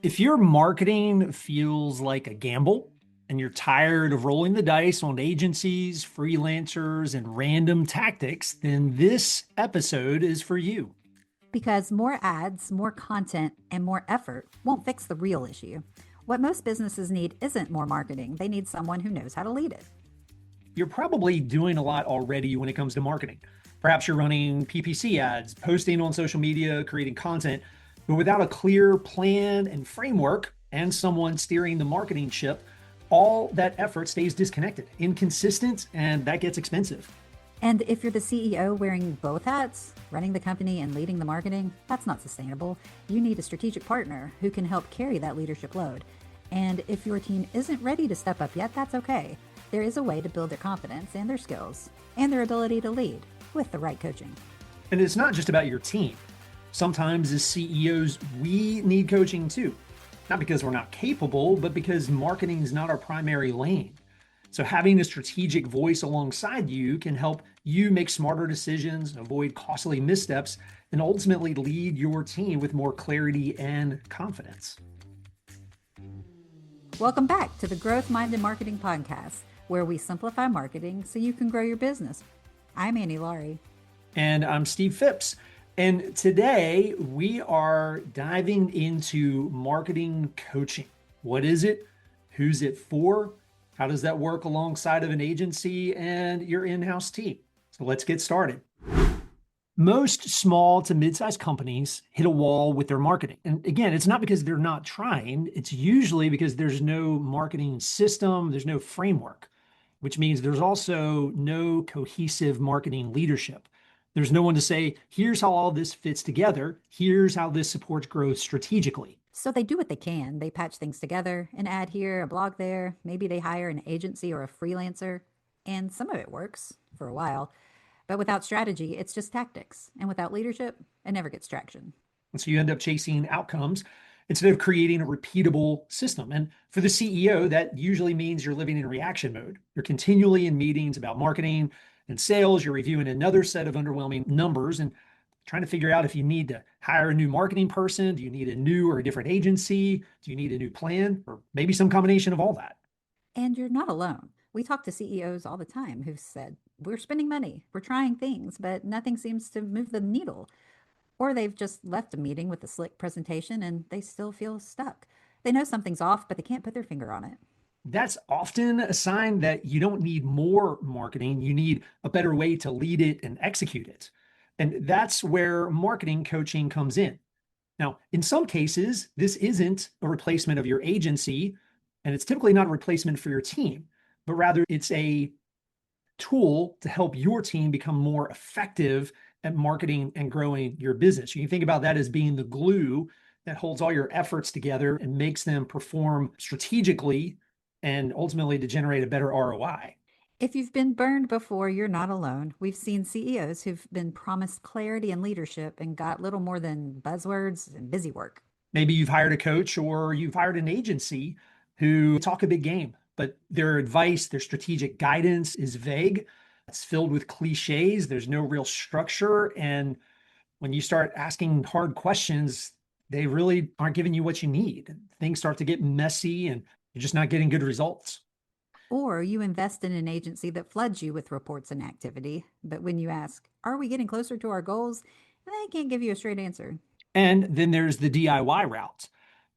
If your marketing feels like a gamble and you're tired of rolling the dice on agencies, freelancers, and random tactics, then this episode is for you. Because more ads, more content, and more effort won't fix the real issue. What most businesses need isn't more marketing, they need someone who knows how to lead it. You're probably doing a lot already when it comes to marketing. Perhaps you're running PPC ads, posting on social media, creating content, but without a clear plan and framework and someone steering the marketing ship, all that effort stays disconnected, inconsistent, and that gets expensive. And if you're the CEO wearing both hats, running the company and leading the marketing, that's not sustainable. You need a strategic partner who can help carry that leadership load. And if your team isn't ready to step up yet, that's okay. There is a way to build their confidence and their skills and their ability to lead with the right coaching. And it's not just about your team. Sometimes as CEOs, we need coaching too. Not because we're not capable, but because marketing is not our primary lane. So having a strategic voice alongside you can help you make smarter decisions, avoid costly missteps, and ultimately lead your team with more clarity and confidence. Welcome back to the Growth Minded Marketing Podcast, where we simplify marketing so you can grow your business. I'm AnnieLaurie. And I'm Steve Phipps. And today we are diving into marketing coaching. What is it? Who's it for? How does that work alongside of an agency and your in-house team? So let's get started. Most small to mid-sized companies hit a wall with their marketing. And again, it's not because they're not trying. It's usually because there's no marketing system, there's no framework, which means there's also no cohesive marketing leadership. There's no one to say, here's how all this fits together. Here's how this supports growth strategically. So they do what they can. They patch things together, an ad here, a blog there. Maybe they hire an agency or a freelancer. And some of it works for a while. But without strategy, it's just tactics. And without leadership, it never gets traction. And so you end up chasing outcomes instead of creating a repeatable system. And for the CEO, that usually means you're living in reaction mode. You're continually in meetings about marketing and sales. You're reviewing another set of underwhelming numbers and trying to figure out if you need to hire a new marketing person. Do you need a new or a different agency? Do you need a new plan? Or maybe some combination of all that. And you're not alone. We talk to CEOs all the time who've said, we're spending money, we're trying things, but nothing seems to move the needle. Or they've just left a meeting with a slick presentation and they still feel stuck. They know something's off, but they can't put their finger on it. That's often a sign that you don't need more marketing. You need a better way to lead it and execute it. And that's where marketing coaching comes in. Now, in some cases, this isn't a replacement of your agency, and it's typically not a replacement for your team, but rather it's a tool to help your team become more effective at marketing and growing your business. You can think about that as being the glue that holds all your efforts together and makes them perform strategically and ultimately to generate a better ROI. If you've been burned before, you're not alone. We've seen CEOs who've been promised clarity and leadership and got little more than buzzwords and busy work. Maybe you've hired a coach or you've hired an agency who talk a big game, but their advice, their strategic guidance is vague. It's filled with cliches. There's no real structure. And when you start asking hard questions, they really aren't giving you what you need. Things start to get messy and you're just not getting good results. Or you invest in an agency that floods you with reports and activity. But when you ask, are we getting closer to our goals? They can't give you a straight answer. And then there's the DIY route.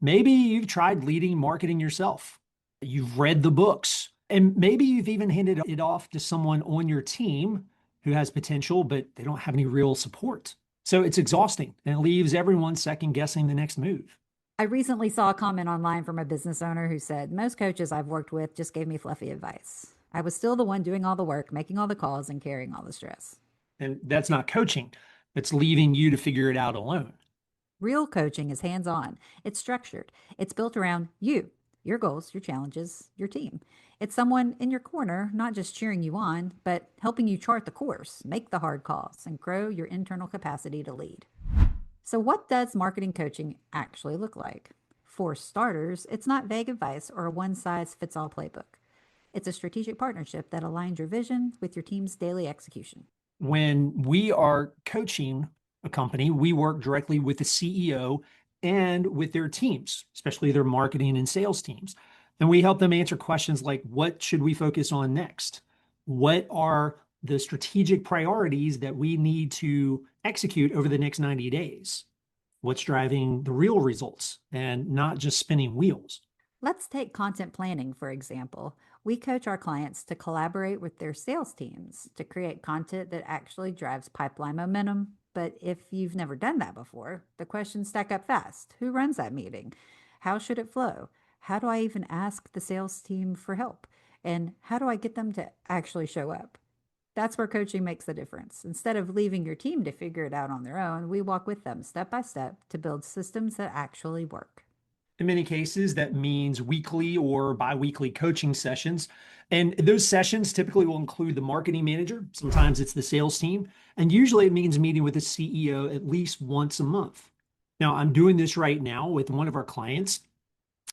Maybe you've tried leading marketing yourself. You've read the books, and maybe you've even handed it off to someone on your team who has potential, but they don't have any real support. So it's exhausting and it leaves everyone second guessing the next move. I recently saw a comment online from a business owner who said, most coaches I've worked with just gave me fluffy advice. I was still the one doing all the work, making all the calls, and carrying all the stress. And that's not coaching. It's leaving you to figure it out alone. Real coaching is hands on, it's structured, it's built around you, your goals, your challenges, your team. It's someone in your corner, not just cheering you on, but helping you chart the course, make the hard calls, and grow your internal capacity to lead. So, what does marketing coaching actually look like? For starters, it's not vague advice or a one size fits all playbook. It's a strategic partnership that aligns your vision with your team's daily execution. When we are coaching a company, we work directly with the CEO and with their teams, especially their marketing and sales teams. And we help them answer questions like, what should we focus on next? What are the strategic priorities that we need to execute over the next 90 days? What's driving the real results and not just spinning wheels? Let's take content planning, for example. We coach our clients to collaborate with their sales teams to create content that actually drives pipeline momentum. But if you've never done that before, the questions stack up fast. Who runs that meeting? How should it flow? How do I even ask the sales team for help? And how do I get them to actually show up? That's where coaching makes the difference. Instead of leaving your team to figure it out on their own, we walk with them step by step to build systems that actually work. In many cases, that means weekly or bi-weekly coaching sessions. And those sessions typically will include the marketing manager. Sometimes it's the sales team. And usually it means meeting with the CEO at least once a month. Now, I'm doing this right now with one of our clients.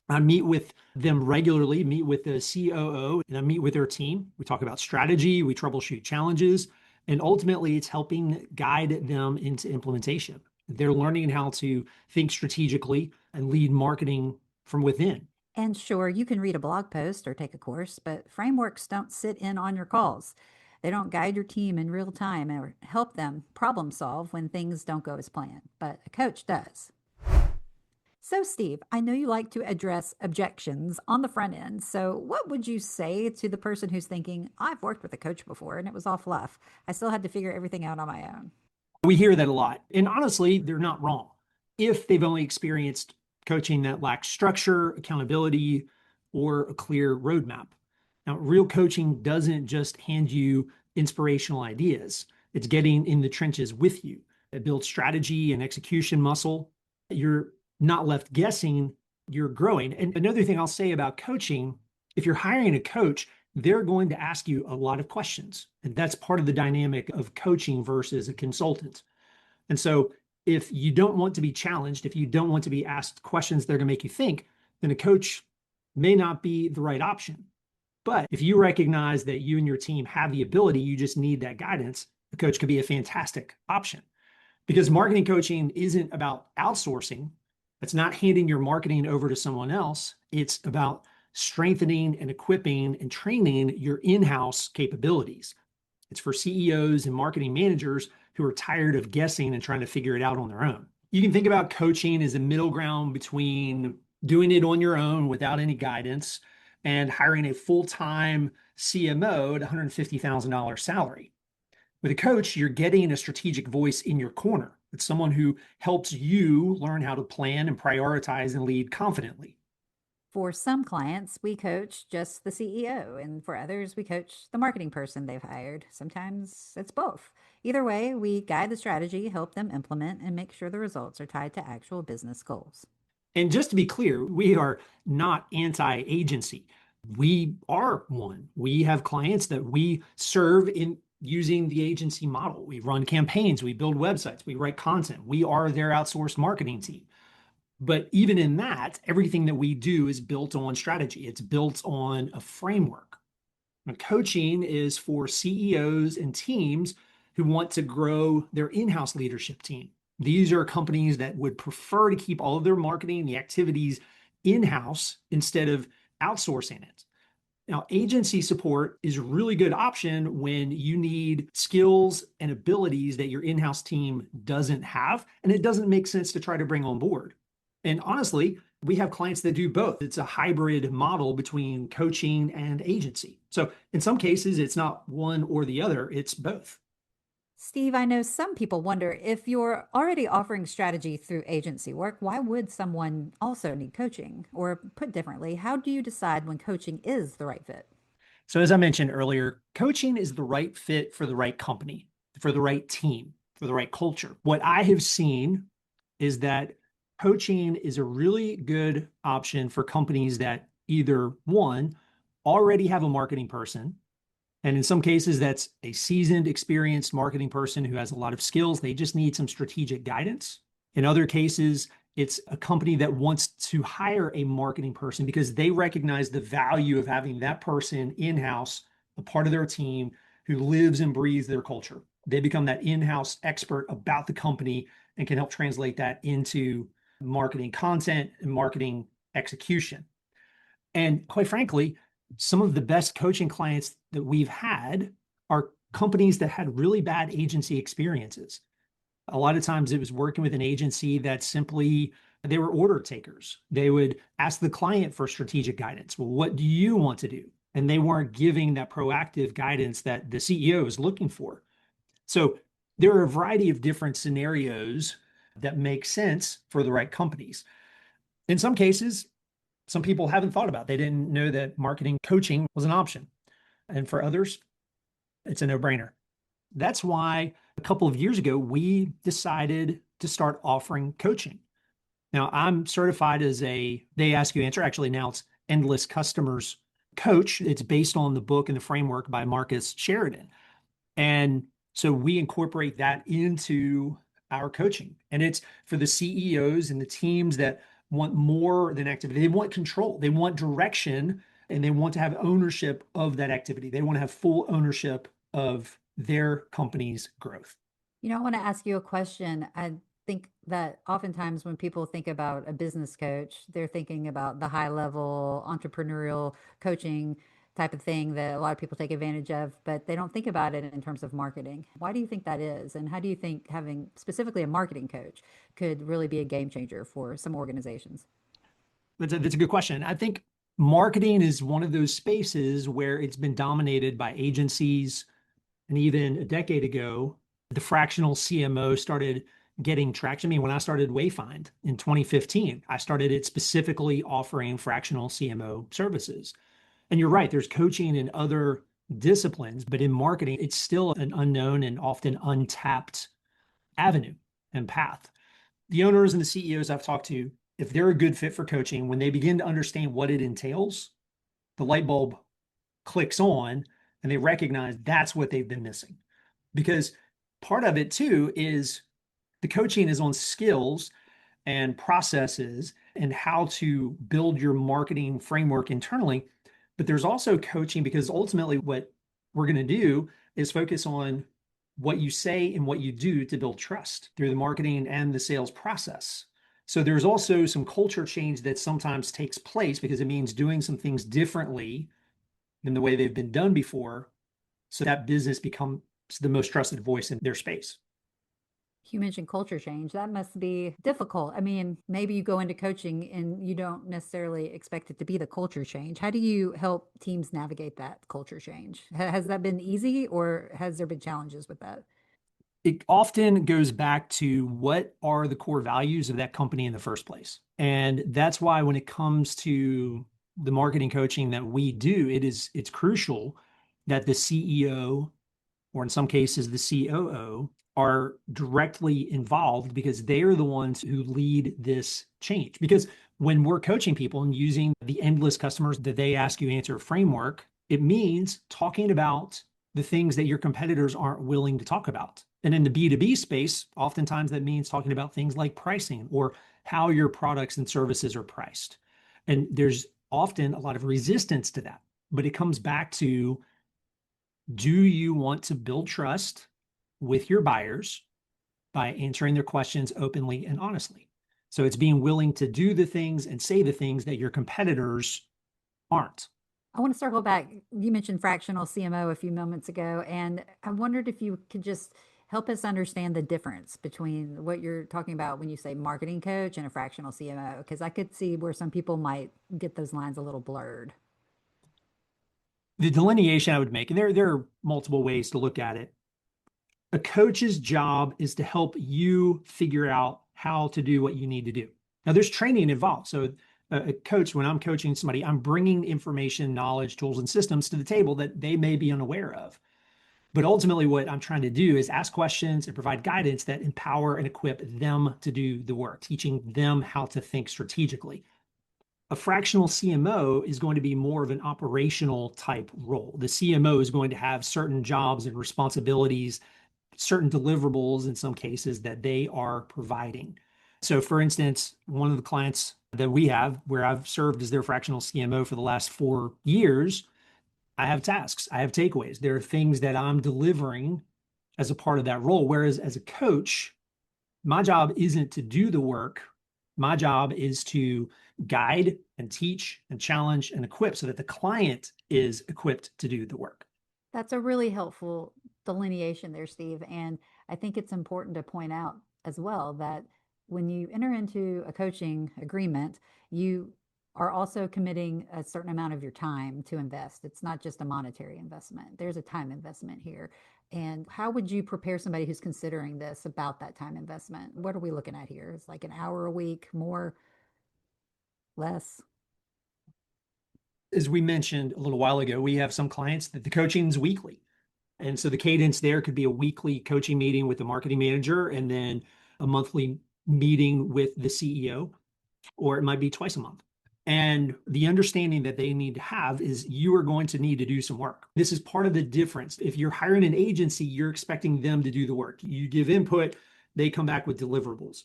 I meet with them regularly, meet with the COO, and I meet with their team. We talk about strategy, we troubleshoot challenges, and ultimately it's helping guide them into implementation. They're learning how to think strategically and lead marketing from within. And sure, you can read a blog post or take a course, but frameworks don't sit in on your calls. They don't guide your team in real time or help them problem solve when things don't go as planned, but a coach does. So, Steve, I know you like to address objections on the front end. So, what would you say to the person who's thinking, I've worked with a coach before and it was all fluff? I still had to figure everything out on my own. We hear that a lot. And honestly, they're not wrong. If they've only experienced coaching that lacks structure, accountability, or a clear roadmap. Now, real coaching doesn't just hand you inspirational ideas, it's getting in the trenches with you. It builds strategy and execution muscle. You're not left guessing, you're growing. And another thing I'll say about coaching, if you're hiring a coach, they're going to ask you a lot of questions. And that's part of the dynamic of coaching versus a consultant. And so if you don't want to be challenged, if you don't want to be asked questions that are going to make you think, then a coach may not be the right option. But if you recognize that you and your team have the ability, you just need that guidance, a coach could be a fantastic option. Because marketing coaching isn't about outsourcing. It's not handing your marketing over to someone else. It's about strengthening and equipping and training your in-house capabilities. It's for CEOs and marketing managers who are tired of guessing and trying to figure it out on their own. You can think about coaching as a middle ground between doing it on your own without any guidance and hiring a full-time CMO at $150,000 salary. With a coach, you're getting a strategic voice in your corner. It's someone who helps you learn how to plan and prioritize and lead confidently. For some clients, we coach just the CEO, and for others, we coach the marketing person they've hired. Sometimes it's both. Either way, we guide the strategy, help them implement, and make sure the results are tied to actual business goals. And just to be clear, we are not anti-agency. We are one. We have clients that we serve in using the agency model. We run campaigns, we build websites, we write content. We are their outsourced marketing team. But even in that, everything that we do is built on strategy. It's built on a framework. And coaching is for CEOs and teams who want to grow their in-house leadership team. These are companies that would prefer to keep all of their marketing, the activities in-house instead of outsourcing it. Now, agency support is a really good option when you need skills and abilities that your in-house team doesn't have, and it doesn't make sense to try to bring on board. And honestly, we have clients that do both. It's a hybrid model between coaching and agency. So in some cases, it's not one or the other, it's both. Steve, I know some people wonder if you're already offering strategy through agency work, why would someone also need coaching? Or put differently, how do you decide when coaching is the right fit? So as I mentioned earlier, coaching is the right fit for the right company, for the right team, for the right culture. What I have seen is that coaching is a really good option for companies that either one, already have a marketing person, and in some cases that's a seasoned, experienced marketing person who has a lot of skills. They just need some strategic guidance. In other cases, it's a company that wants to hire a marketing person because they recognize the value of having that person in-house, a part of their team who lives and breathes their culture. They become that in-house expert about the company and can help translate that into marketing content, and marketing execution. And quite frankly, some of the best coaching clients that we've had are companies that had really bad agency experiences. A lot of times it was working with an agency that simply they were order takers. They would ask the client for strategic guidance. Well, what do you want to do? And they weren't giving that proactive guidance that the CEO is looking for. So there are a variety of different scenarios that make sense for the right companies. In some cases, some people haven't thought about. They didn't know that marketing coaching was an option. And for others, it's a no-brainer. That's why a couple of years ago, we decided to start offering coaching. Now, I'm certified as they ask you answer. Actually, now it's Endless Customers Coach. It's based on the book and the framework by Marcus Sheridan. And so we incorporate that into our coaching. And it's for the CEOs and the teams that want more than activity. They want control, they want direction, and they want to have ownership of that activity. They want to have full ownership of their company's growth. I want to ask you a question. I think that oftentimes when people think about a business coach, they're thinking about the high level entrepreneurial coaching type of thing that a lot of people take advantage of, but they don't think about it in terms of marketing. Why do you think that is? And how do you think having specifically a marketing coach could really be a game changer for some organizations? That's a good question. I think marketing is one of those spaces where it's been dominated by agencies. And even a decade ago, the fractional CMO started getting traction. I mean, when I started Wayfind in 2015, I started it specifically offering fractional CMO services. And you're right, there's coaching in other disciplines, but in marketing, it's still an unknown and often untapped avenue and path. The owners and the CEOs I've talked to, if they're a good fit for coaching, when they begin to understand what it entails, the light bulb clicks on and they recognize that's what they've been missing. Because part of it too is the coaching is on skills and processes and how to build your marketing framework internally. But there's also coaching because ultimately what we're going to do is focus on what you say and what you do to build trust through the marketing and the sales process. So there's also some culture change that sometimes takes place because it means doing some things differently than the way they've been done before. So that business becomes the most trusted voice in their space. You mentioned culture change. That must be difficult. I mean, maybe you go into coaching and you don't necessarily expect it to be the culture change. How do you help teams navigate that culture change? Has that been easy or has there been challenges with that? It often goes back to what are the core values of that company in the first place. And that's why when it comes to the marketing coaching that we do, it's crucial that the CEO, or in some cases the COO, are directly involved because they are the ones who lead this change. Because when we're coaching people and using the endless customers that they ask you answer framework, it means talking about the things that your competitors aren't willing to talk about. And in the B2B space, oftentimes that means talking about things like pricing or how your products and services are priced. And there's often a lot of resistance to that, but it comes back to, do you want to build trust with your buyers by answering their questions openly and honestly? So it's being willing to do the things and say the things that your competitors aren't. I want to circle back. You mentioned fractional CMO a few moments ago, and I wondered if you could just help us understand the difference between what you're talking about when you say marketing coach and a fractional CMO, because I could see where some people might get those lines a little blurred. The delineation I would make, and there are multiple ways to look at it. A coach's job is to help you figure out how to do what you need to do. Now, there's training involved. So a coach, when I'm coaching somebody, I'm bringing information, knowledge, tools, and systems to the table that they may be unaware of. But ultimately, what I'm trying to do is ask questions and provide guidance that empower and equip them to do the work, teaching them how to think strategically. A fractional CMO is going to be more of an operational type role. The CMO is going to have certain jobs and responsibilities, certain deliverables in some cases that they are providing. So for instance, one of the clients that we have where I've served as their fractional CMO for the last 4 years, I have tasks, I have takeaways. There are things that I'm delivering as a part of that role. Whereas as a coach, my job isn't to do the work. My job is to guide and teach and challenge and equip so that the client is equipped to do the work. That's a really helpful delineation there, Steve. And I think it's important to point out as well that when you enter into a coaching agreement, you are also committing a certain amount of your time to invest. It's not just a monetary investment, there's a time investment here. And how would you prepare somebody who's considering this about that time investment? What are we looking at here? It's like an hour a week, more, less? As we mentioned a little while ago, we have some clients that the coaching is weekly. And so the cadence there could be a weekly coaching meeting with the marketing manager and then a monthly meeting with the CEO, or it might be twice a month. And the understanding that they need to have is you are going to need to do some work. This is part of the difference. If you're hiring an agency, you're expecting them to do the work. You give input, they come back with deliverables.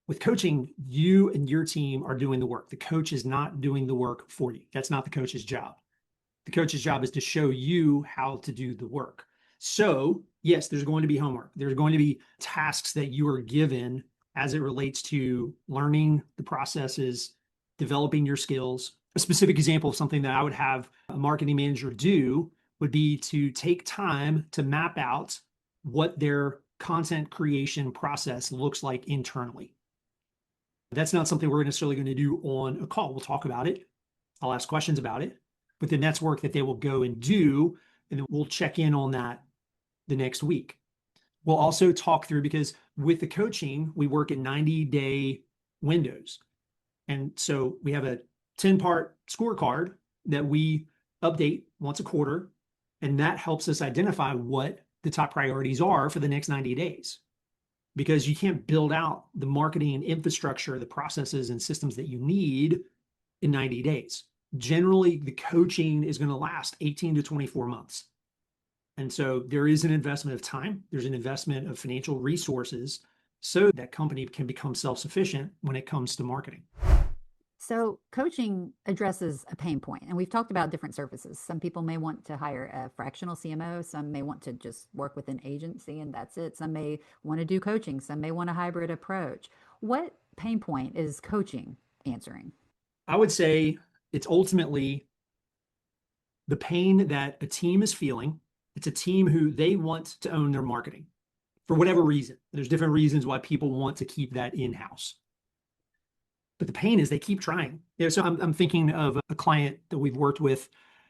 With coaching, you and your team are doing the work. The coach is not doing the work for you. That's not the coach's job. The coach's job is to show you how to do the work. So, yes, there's going to be homework. There's going to be tasks that you are given as it relates to learning the processes, developing your skills. A specific example of something that I would have a marketing manager do would be to take time to map out what their content creation process looks like internally. That's not something we're necessarily going to do on a call. We'll talk about it. I'll ask questions about it, but then that's work that they will go and do, and then we'll check in on that the next week. We'll also talk through, because with the coaching, we work at 90-day windows. And so we have a 10-part scorecard that we update once a quarter, and that helps us identify what the top priorities are for the next 90 days. Because you can't build out the marketing infrastructure, the processes and systems that you need in 90 days. Generally, the coaching is going to last 18 to 24 months. And so there is an investment of time, there's an investment of financial resources so that company can become self-sufficient when it comes to marketing. So, coaching addresses a pain point, and we've talked about different services. Some people may want to hire a fractional CMO, some may want to just work with an agency and that's it. Some may want to do coaching, some may want a hybrid approach. What pain point is coaching answering? I would say it's ultimately the pain that a team is feeling. It's a team who they want to own their marketing for whatever reason. There's different reasons why people want to keep that in-house. But the pain is they keep trying. So I'm thinking of a client that we've worked with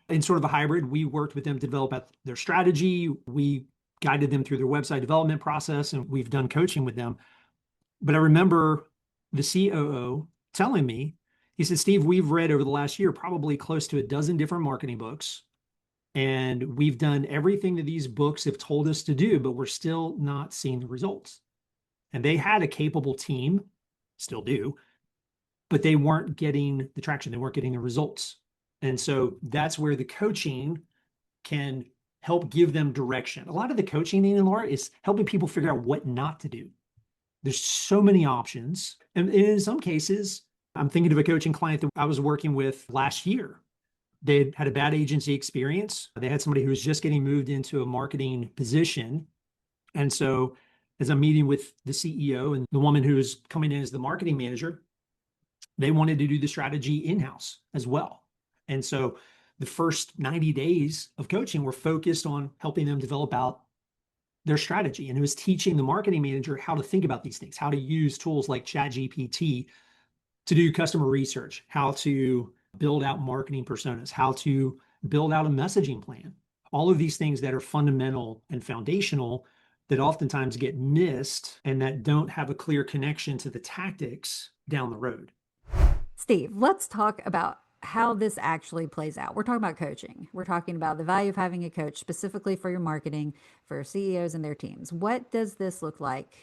in sort of a hybrid. We worked with them to develop their strategy. We guided them through their website development process, and we've done coaching with them. But I remember the COO telling me, he said, Steve, we've read over the last year probably close to a dozen different marketing books. And we've done everything that these books have told us to do, but we're still not seeing the results. And they had a capable team, still do, but they weren't getting the traction. They weren't getting the results. And so that's where the coaching can help give them direction. A lot of the coaching, AnnieLaurie, is helping people figure out what not to do. There's so many options. And in some cases, I'm thinking of a coaching client that I was working with last year. They had a bad agency experience. They had somebody who was just getting moved into a marketing position. And so as I'm meeting with the CEO and the woman who is coming in as the marketing manager, they wanted to do the strategy in-house as well. And so the first 90 days of coaching were focused on helping them develop out their strategy. And it was teaching the marketing manager how to think about these things, how to use tools like ChatGPT to do customer research, how to build out marketing personas, how to build out a messaging plan. All of these things that are fundamental and foundational that oftentimes get missed and that don't have a clear connection to the tactics down the road. Steve, let's talk about how this actually plays out. We're talking about coaching. We're talking about the value of having a coach specifically for your marketing, for CEOs and their teams. What does this look like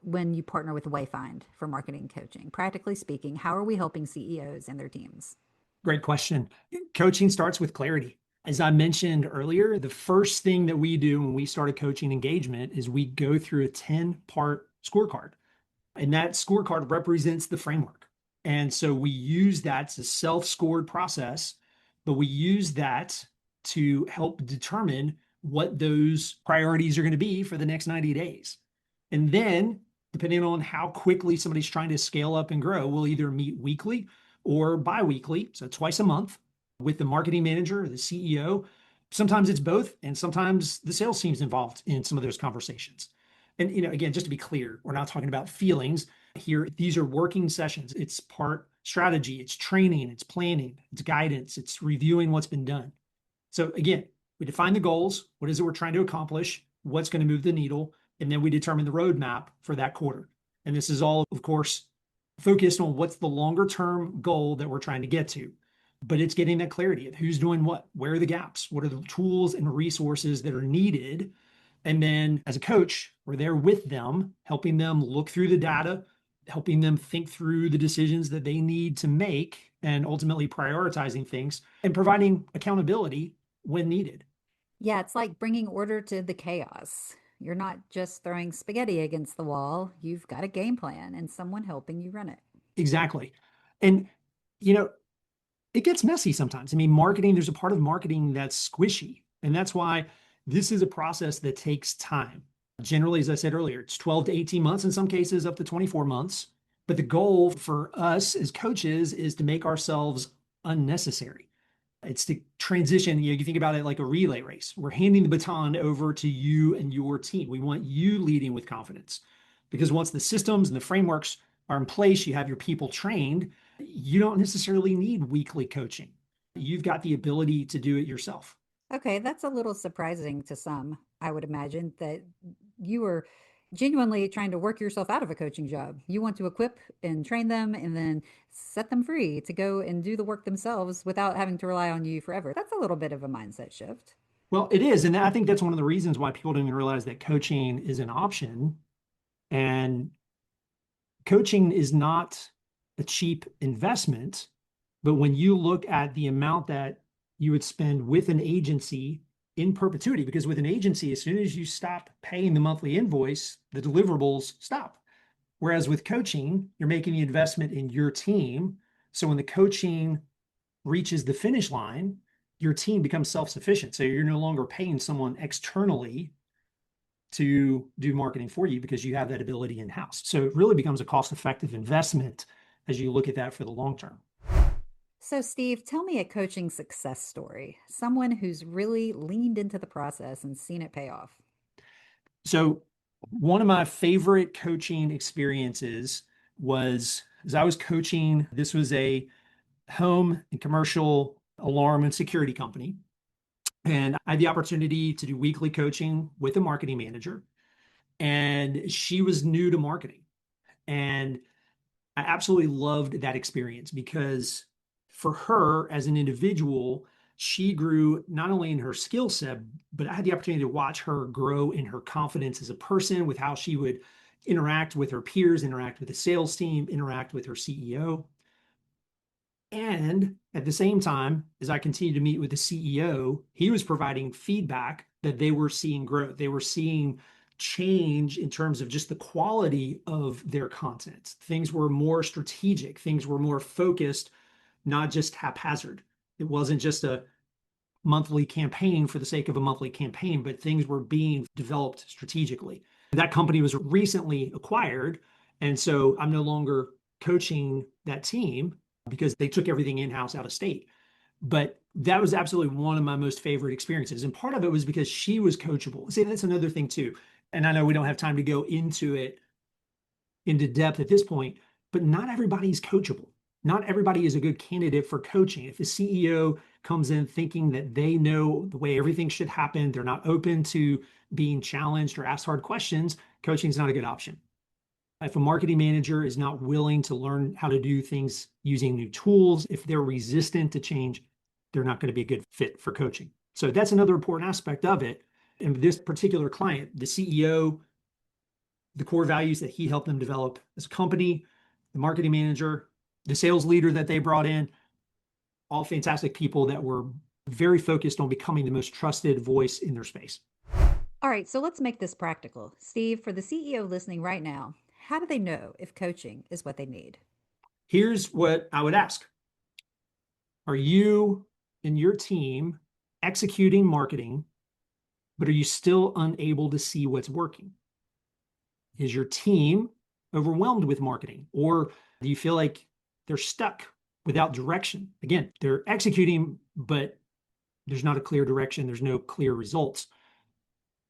when you partner with Wayfind for marketing coaching? Practically speaking, how are we helping CEOs and their teams? Great question. Coaching starts with clarity. As I mentioned earlier, the first thing that we do when we start a coaching engagement is we go through a 10-part scorecard. And that scorecard represents the framework. And so we use that as a self-scored process, but we use that to help determine what those priorities are going to be for the next 90 days. And then depending on how quickly somebody's trying to scale up and grow, we'll either meet weekly or bi-weekly, so twice a month, with the marketing manager or the CEO. Sometimes it's both, and sometimes the sales team's involved in some of those conversations. And again, just to be clear, we're not talking about feelings here. These are working sessions. It's part strategy, it's training, it's planning, it's guidance, it's reviewing what's been done. So again, we define the goals. What is it we're trying to accomplish? What's going to move the needle? And then we determine the roadmap for that quarter. And this is all, of course, focused on what's the longer term goal that we're trying to get to. But it's getting that clarity of who's doing what, where are the gaps, what are the tools and resources that are needed. And then as a coach, we're there with them, helping them look through the data, helping them think through the decisions that they need to make, and ultimately prioritizing things and providing accountability when needed. Yeah, it's like bringing order to the chaos. You're not just throwing spaghetti against the wall, you've got a game plan and someone helping you run it. Exactly. And, you know, it gets messy sometimes. I mean, marketing, there's a part of marketing that's squishy. And that's why this is a process that takes time. Generally, as I said earlier, it's 12 to 18 months, in some cases up to 24 months. But the goal for us as coaches is to make ourselves unnecessary. It's to transition. You think about it like a relay race. We're handing the baton over to you and your team. We want you leading with confidence, because once the systems and the frameworks are in place, you have your people trained, you don't necessarily need weekly coaching. You've got the ability to do it yourself. Okay, that's a little surprising to some. I would imagine that you were genuinely trying to work yourself out of a coaching job. You want to equip and train them and then set them free to go and do the work themselves without having to rely on you forever. That's a little bit of a mindset shift. Well, it is. And I think that's one of the reasons why people don't even realize that coaching is an option. And coaching is not a cheap investment. But when you look at the amount that you would spend with an agency in perpetuity, because with an agency, as soon as you stop paying the monthly invoice, the deliverables stop. Whereas with coaching, you're making the investment in your team. So when the coaching reaches the finish line, your team becomes self-sufficient. So you're no longer paying someone externally to do marketing for you because you have that ability in-house. So it really becomes a cost-effective investment as you look at that for the long term. So, Steve, tell me a coaching success story, someone who's really leaned into the process and seen it pay off. So one of my favorite coaching experiences was as I was coaching, this was a home and commercial alarm and security company. And I had the opportunity to do weekly coaching with a marketing manager. And she was new to marketing. And I absolutely loved that experience because for her as an individual, she grew not only in her skill set, but I had the opportunity to watch her grow in her confidence as a person with how she would interact with her peers, interact with the sales team, interact with her CEO. And at the same time, as I continued to meet with the CEO, he was providing feedback that they were seeing growth. They were seeing change in terms of just the quality of their content. Things were more strategic, things were more focused, not just haphazard. It wasn't just a monthly campaign for the sake of a monthly campaign, but things were being developed strategically. That company was recently acquired. And so I'm no longer coaching that team because they took everything in-house out of state. But that was absolutely one of my most favorite experiences. And part of it was because she was coachable. See, that's another thing too. And I know we don't have time to go into it into depth at this point, but not everybody's coachable. Not everybody is a good candidate for coaching. If a CEO comes in thinking that they know the way everything should happen, they're not open to being challenged or asked hard questions, coaching is not a good option. If a marketing manager is not willing to learn how to do things using new tools, if they're resistant to change, they're not going to be a good fit for coaching. So that's another important aspect of it. And this particular client, the CEO, the core values that he helped them develop as a company, the marketing manager, the sales leader that they brought in, all fantastic people that were very focused on becoming the most trusted voice in their space. All right, so let's make this practical. Steve, for the CEO listening right now, how do they know if coaching is what they need? Here's what I would ask. Are you and your team executing marketing, but are you still unable to see what's working? Is your team overwhelmed with marketing? Or do you feel like they're stuck without direction? Again, they're executing, but there's not a clear direction. There's no clear results.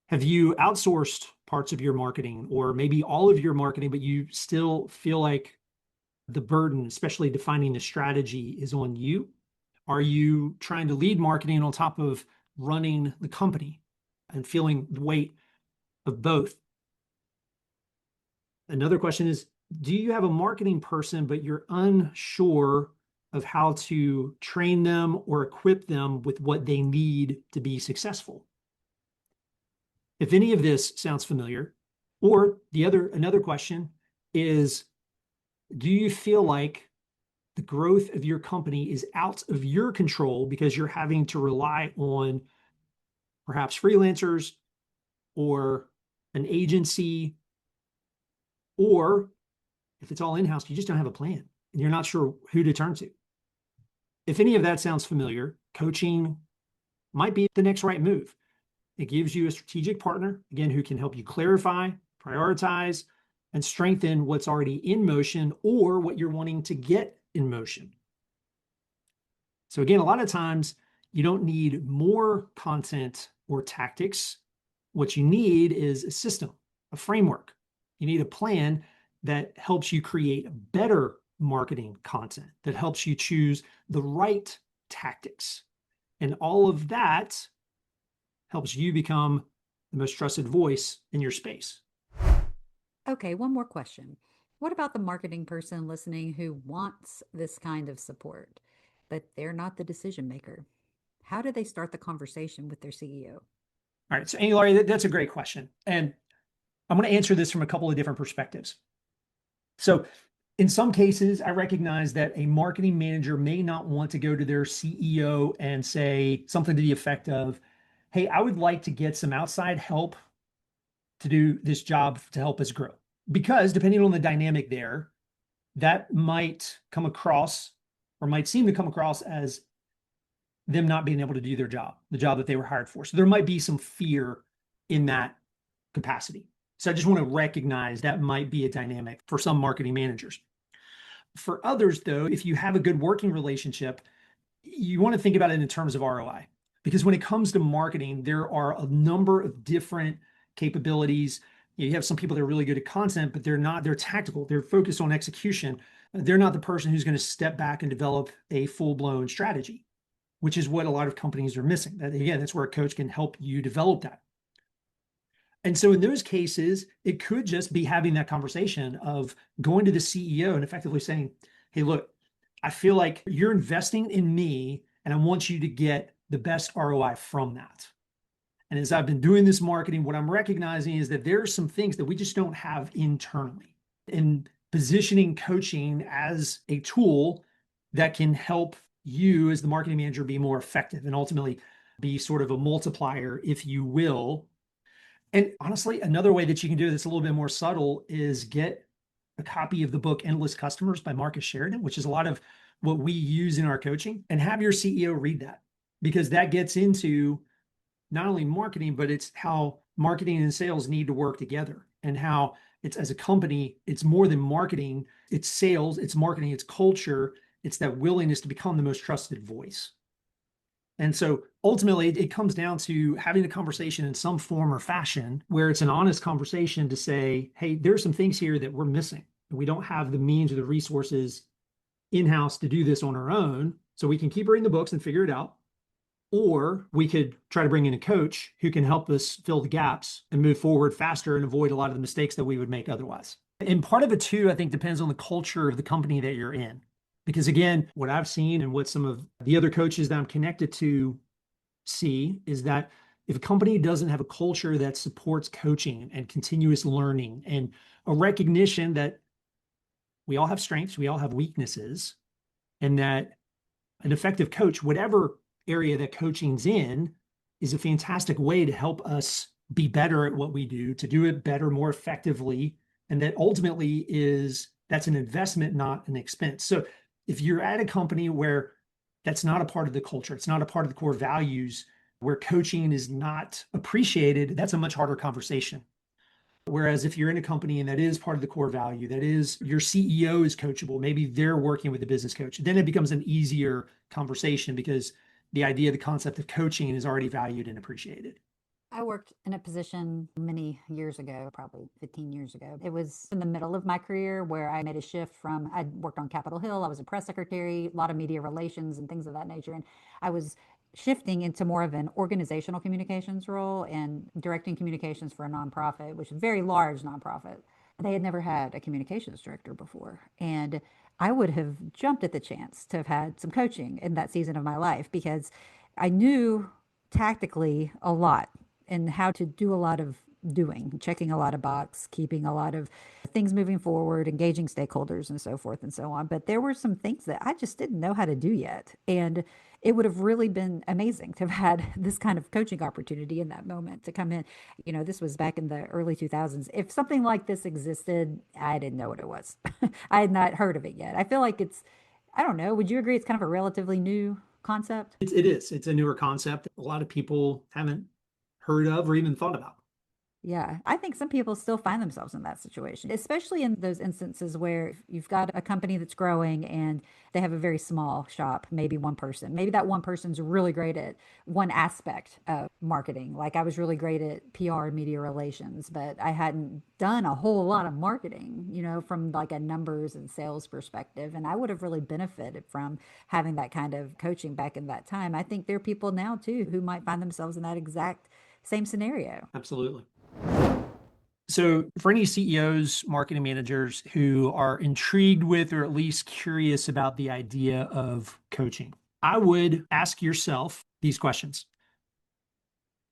Have you outsourced parts of your marketing or maybe all of your marketing, but you still feel like the burden, especially defining the strategy, is on you? Are you trying to lead marketing on top of running the company and feeling the weight of both? Another question is, do you have a marketing person, but you're unsure of how to train them or equip them with what they need to be successful? If any of this sounds familiar, or another question is, do you feel like the growth of your company is out of your control because you're having to rely on perhaps freelancers or an agency, or if it's all in-house, you just don't have a plan and you're not sure who to turn to? If any of that sounds familiar, coaching might be the next right move. It gives you a strategic partner, again, who can help you clarify, prioritize, and strengthen what's already in motion or what you're wanting to get in motion. So again, a lot of times you don't need more content or tactics. What you need is a system, a framework. You need a plan that helps you create better marketing content, that helps you choose the right tactics. And all of that helps you become the most trusted voice in your space. Okay, one more question. What about the marketing person listening who wants this kind of support, but they're not the decision maker? How do they start the conversation with their CEO? All right, so AnnieLaurie, that's a great question. And I'm going to answer this from a couple of different perspectives. So in some cases, I recognize that a marketing manager may not want to go to their CEO and say something to the effect of, hey, I would like to get some outside help to do this job to help us grow. Because depending on the dynamic there, that might come across or might seem to come across as them not being able to do their job, the job that they were hired for. So there might be some fear in that capacity. So I just want to recognize that might be a dynamic for some marketing managers. For others, though, if you have a good working relationship, you want to think about it in terms of ROI. Because when it comes to marketing, there are a number of different capabilities. You have some people that are really good at content, but they're tactical. They're focused on execution. They're not the person who's going to step back and develop a full-blown strategy, which is what a lot of companies are missing. Again, that's where a coach can help you develop that. And so in those cases, it could just be having that conversation of going to the CEO and effectively saying, hey, look, I feel like you're investing in me and I want you to get the best ROI from that. And as I've been doing this marketing, what I'm recognizing is that there are some things that we just don't have internally. And positioning coaching as a tool that can help you as the marketing manager be more effective and ultimately be sort of a multiplier, if you will. And honestly, another way that you can do this a little bit more subtle is get a copy of the book Endless Customers by Marcus Sheridan, which is a lot of what we use in our coaching, and have your CEO read that, because that gets into not only marketing, but it's how marketing and sales need to work together, and how it's, as a company, it's more than marketing, it's sales, it's marketing, it's culture, it's that willingness to become the most trusted voice. And so ultimately, it comes down to having a conversation in some form or fashion where it's an honest conversation to say, hey, there's some things here that we're missing. We don't have the means or the resources in-house to do this on our own. So we can keep reading the books and figure it out. Or we could try to bring in a coach who can help us fill the gaps and move forward faster and avoid a lot of the mistakes that we would make otherwise. And part of it too, I think, depends on the culture of the company that you're in. Because again, what I've seen and what some of the other coaches that I'm connected to see is that if a company doesn't have a culture that supports coaching and continuous learning and a recognition that we all have strengths, we all have weaknesses, and that an effective coach, whatever area that coaching's in, is a fantastic way to help us be better at what we do, to do it better, more effectively, and that ultimately that's an investment, not an expense. So if you're at a company where that's not a part of the culture, it's not a part of the core values, where coaching is not appreciated, that's a much harder conversation. Whereas if you're in a company and that is part of the core value, that is your CEO is coachable, maybe they're working with a business coach, then it becomes an easier conversation because the idea, the concept of coaching is already valued and appreciated. I worked in a position many years ago, probably 15 years ago. It was in the middle of my career where I made a shift from, I worked on Capitol Hill, I was a press secretary, a lot of media relations and things of that nature. And I was shifting into more of an organizational communications role and directing communications for a nonprofit, which is a very large nonprofit. They had never had a communications director before. And I would have jumped at the chance to have had some coaching in that season of my life because I knew tactically a lot and how to do a lot of doing, checking a lot of box, keeping a lot of things moving forward, engaging stakeholders and so forth and so on. But there were some things that I just didn't know how to do yet. And it would have really been amazing to have had this kind of coaching opportunity in that moment to come in. You know, this was back in the early 2000s. If something like this existed, I didn't know what it was. I had not heard of it yet. I feel like it's, I don't know, would you agree it's kind of a relatively new concept? It is. It's a newer concept. A lot of people haven't heard of or even thought about. Yeah, I think some people still find themselves in that situation, especially in those instances where you've got a company that's growing and they have a very small shop, maybe one person. Maybe that one person's really great at one aspect of marketing. Like I was really great at PR and media relations, but I hadn't done a whole lot of marketing, you know, from like a numbers and sales perspective. And I would have really benefited from having that kind of coaching back in that time. I think there are people now too who might find themselves in that exact same scenario. Absolutely. So, for any CEOs, marketing managers who are intrigued with or at least curious about the idea of coaching, I would ask yourself these questions.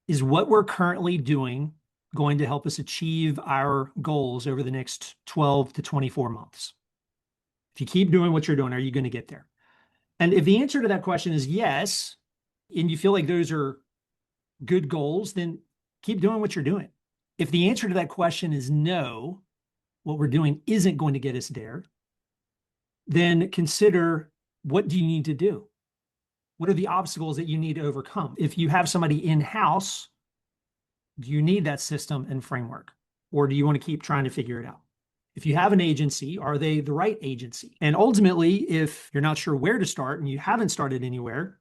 Is what we're currently doing going to help us achieve our goals over the next 12 to 24 months? If you keep doing what you're doing, are you going to get there? And if the answer to that question is yes, and you feel like those are good goals, then keep doing what you're doing. If the answer to that question is no, what we're doing isn't going to get us there, then consider, what do you need to do? What are the obstacles that you need to overcome? If you have somebody in-house, do you need that system and framework? Or do you want to keep trying to figure it out? If you have an agency, are they the right agency? And ultimately, if you're not sure where to start and you haven't started anywhere,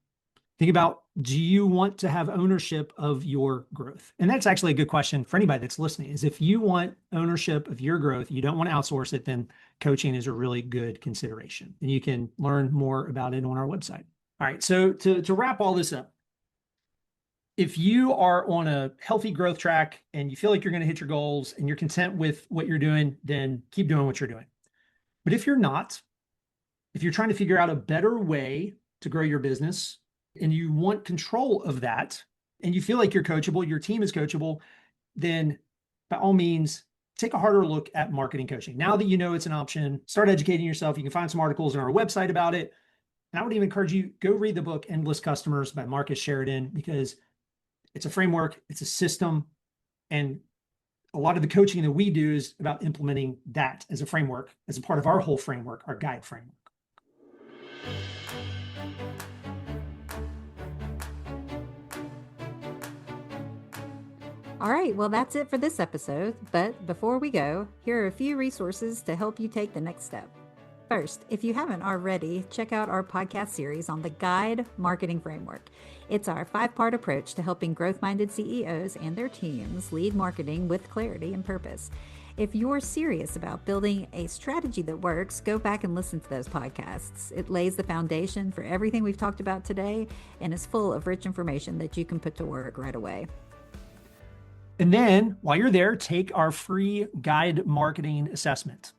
think about, do you want to have ownership of your growth? And that's actually a good question for anybody that's listening, is if you want ownership of your growth, you don't want to outsource it, then coaching is a really good consideration. And you can learn more about it on our website. All right, so to wrap all this up, if you are on a healthy growth track and you feel like you're going to hit your goals and you're content with what you're doing, then keep doing what you're doing. But if you're not, if you're trying to figure out a better way to grow your business, and you want control of that, and you feel like you're coachable, your team is coachable, then by all means, take a harder look at marketing coaching. Now that you know it's an option, start educating yourself. You can find some articles on our website about it. And I would even encourage you, go read the book Endless Customers by Marcus Sheridan, because it's a framework, it's a system, and a lot of the coaching that we do is about implementing that as a framework, as a part of our whole framework, our guide framework. All right, well, that's it for this episode. But before we go, here are a few resources to help you take the next step. First, if you haven't already, check out our podcast series on the Guide Marketing Framework. It's our 5-part approach to helping growth-minded CEOs and their teams lead marketing with clarity and purpose. If you're serious about building a strategy that works, go back and listen to those podcasts. It lays the foundation for everything we've talked about today and is full of rich information that you can put to work right away. And then while you're there, take our free guide marketing assessment.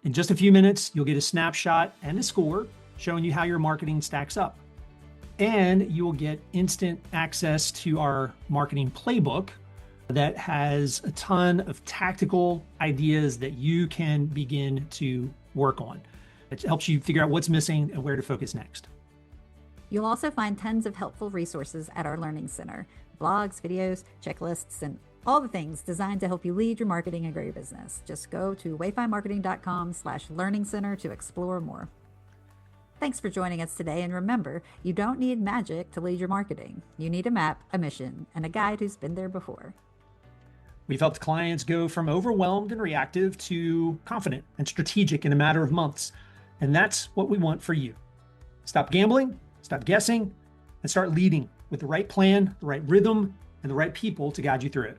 In just a few minutes, you'll get a snapshot and a score showing you how your marketing stacks up. And you will get instant access to our marketing playbook that has a ton of tactical ideas that you can begin to work on. It helps you figure out what's missing and where to focus next. You'll also find tons of helpful resources at our Learning Center, blogs, videos, checklists, and all the things designed to help you lead your marketing and grow your business. Just go to wayfindmarketing.com/learning center to explore more. Thanks for joining us today. And remember, you don't need magic to lead your marketing. You need a map, a mission, and a guide who's been there before. We've helped clients go from overwhelmed and reactive to confident and strategic in a matter of months. And that's what we want for you. Stop gambling, stop guessing, and start leading with the right plan, the right rhythm, and the right people to guide you through it.